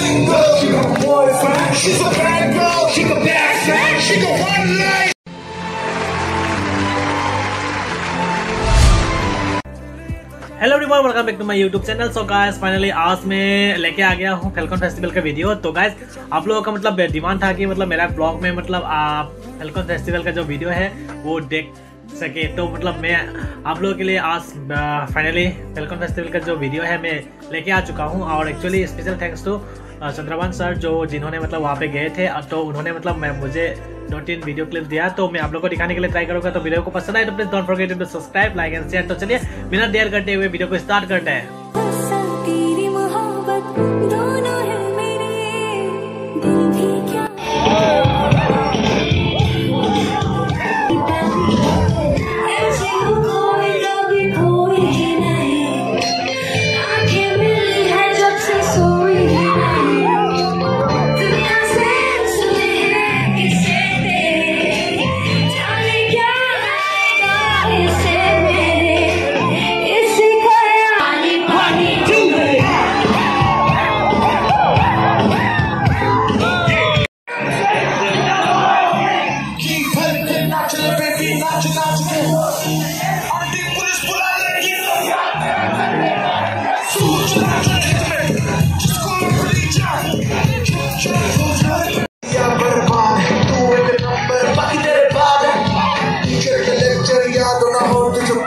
single, she got a boyfriend. She's a bad girl, she got Badshah, she got one life. Hello everyone, welcome back to my YouTube channel. So guys finally आज मैं लेके आ गया हूँ falcon festival का video. तो guys आप लोगों का मतलब डिमांड था कि मतलब मेरा ब्लॉग में मतलब आप फैल्कन फेस्टिवल का जो वीडियो है वो देख सके। तो मतलब मैं आप लोगों के लिए आज फाइनली फैल्कन फेस्टिवल का जो वीडियो है मैं लेके आ चुका हूँ। और actually special thanks to Chandravan sir जिन्होंने मतलब वहाँ पे गए थे। तो उन्होंने मतलब मुझे 2-3 वीडियो क्लिप दिया, तो मैं आप लोगों को दिखाने के लिए ट्राई करूँगा। तो वीडियो को पसंद आए तो please don't forget to subscribe, like and share. तो चलिए बिना देर करते हुए वीडियो को स्टार्ट करते हैं।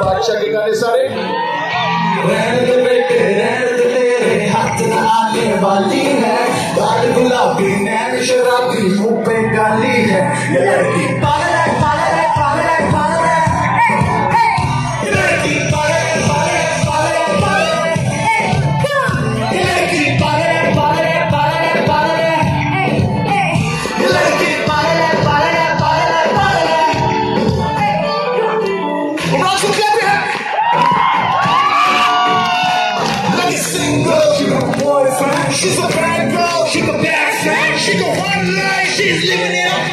बादशाह के गाने सारे रहने दे बेटे, रहने दे तेरे हाथ ना आने वाली है। गाल गुलाबी नैन शराबी मुंह पे गाली है। ये लड़की पागल है, पागल है, पागल है, पागल है। ये लड़की पागल है, पागल है, पागल है, पागल है। ये लड़की पागल है, पागल है, पागल है, पागल है। ये लड़की पागल है, पागल है, पागल है, पागल है। उमरांसो क्या single, she got a boyfriend. She's a bad girl, she got Badshah, she got one life, she's living it up.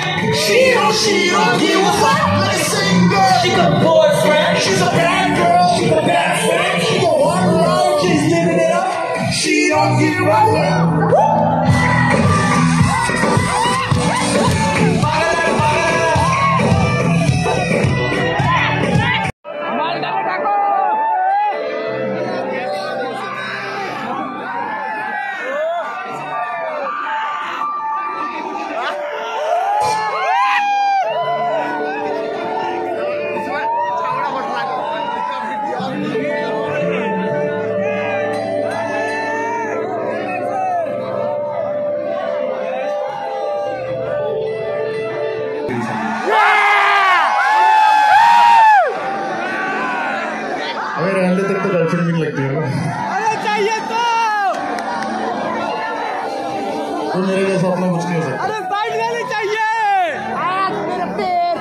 She don't give a fuck. Like a single, she got a boyfriend. She's a bad girl, she got Badshah, she got one life, she's living it up. She don't give a fuck. अरे रहने तेरे तो girlfriend भी नहीं लगती है। अरे चाहिए तो मेरे जैसा अपना कुछ नहीं हो सकता। अरे साइड लेनी चाहिए। मेरे पैर।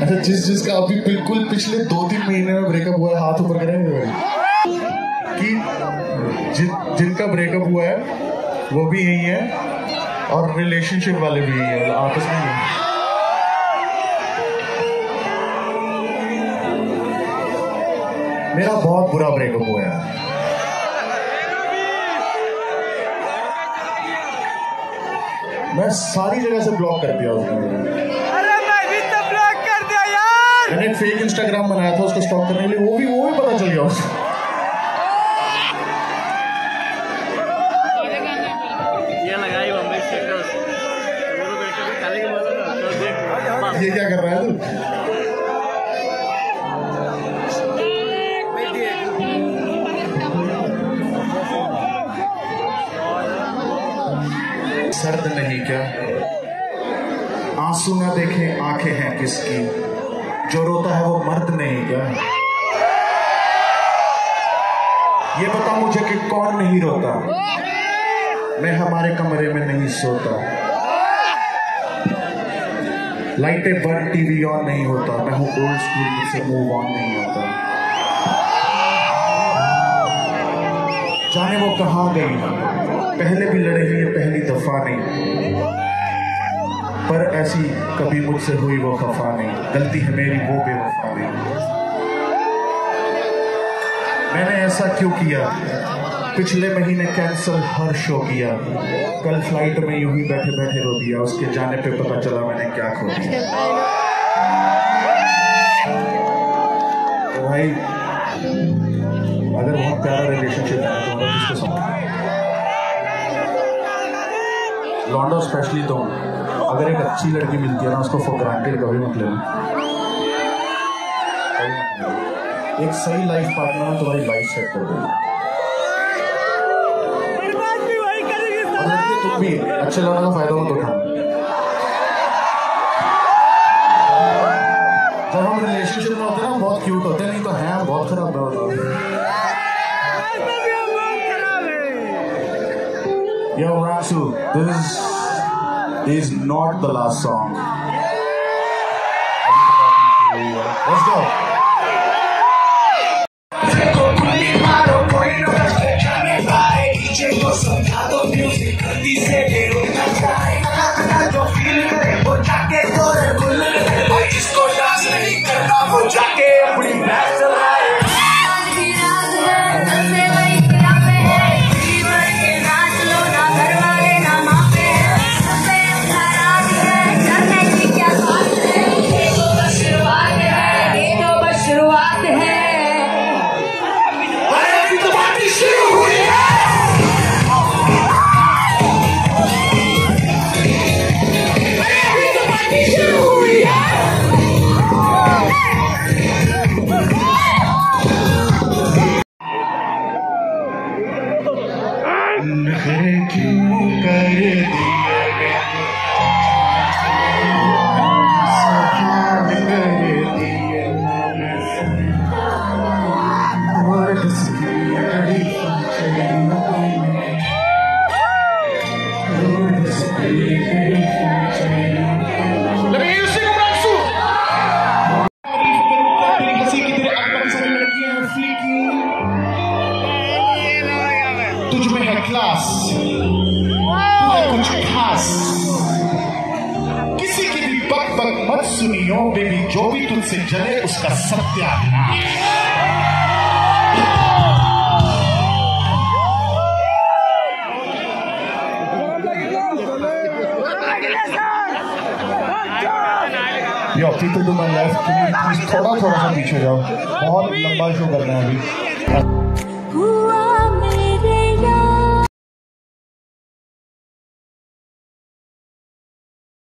अच्छा जिसका अभी बिल्कुल पिछले 2-3 महीने में ब्रेकअप हुआ है, हाथ ऊपर करेंगे कि जिनका ब्रेकअप हुआ है वो भी यही है और रिलेशनशिप वाले भी यही है, आपस में। मेरा बहुत बुरा ब्रेकअप हुआ है। मैं सारी जगह से ब्लॉक कर दिया उसको। अरे मैं भी तो ब्लॉक कर दिया यार। मैंने एक फेक इंस्टाग्राम बनाया था उसको स्टॉक करने के लिए, वो भी पता चल गया उसको। ये क्या कर रहा है तू? सर्द नहीं क्या आंसू ना देखे आंखें हैं किसकी, जो रोता है वो मर्द नहीं क्या। ये बता मुझे कि कौन नहीं रोता, मैं हमारे कमरे में नहीं सोता। लाइटें बंद टीवी ऑन नहीं होता, मैं हूँ ओल्ड स्कूल से मूव ऑन नहीं होता। जाने वो कहाँ गई, पहले भी लड़े हैं, ये पहली दफा नहीं, पर ऐसी कभी मुझसे हुई वो खफा नहीं, गलती है मेरी वो बेवफा नहीं। मैंने ऐसा क्यों किया, पिछले महीने कैंसिल हर शो किया, कल फ्लाइट में यूं ही बैठे बैठे रो दिया, उसके जाने पे पता चला मैंने क्या खो दिया। तो भाई अगर बहुत प्यारा रिलेशनशिप है तो मतलब किसको समझ, लॉन्डो स्पेशली तो अगर एक अच्छी लड़की मिलती है ना उसको फॉर ग्रांटेड कभी मत लेना। एक सही लाइफ पार्टनर में तुम्हारी लाइफ सेट कर देगी। तुम भी अच्छे लोगों का फायदा मत उठाओ। जब हम रिलेशनशिप में होते हैं ना बहुत क्यूट होते हैं, नहीं तो हैं बहुत खराब होते हैं। Yo, Umrangso, this is not the last song. Let's go. जिसको डांस नहीं करना वो जाके अपनी मैच चलाए। तुझ में है क्लास, तू है कुछ खास, किसी की भी बक बक मत सुनियो बेबी, जो भी तुझसे जले उसका सत्यानाश। Yo, people to my left, थोड़ा सा पीछे जाओ, बहुत लंबा शो करना है अभी।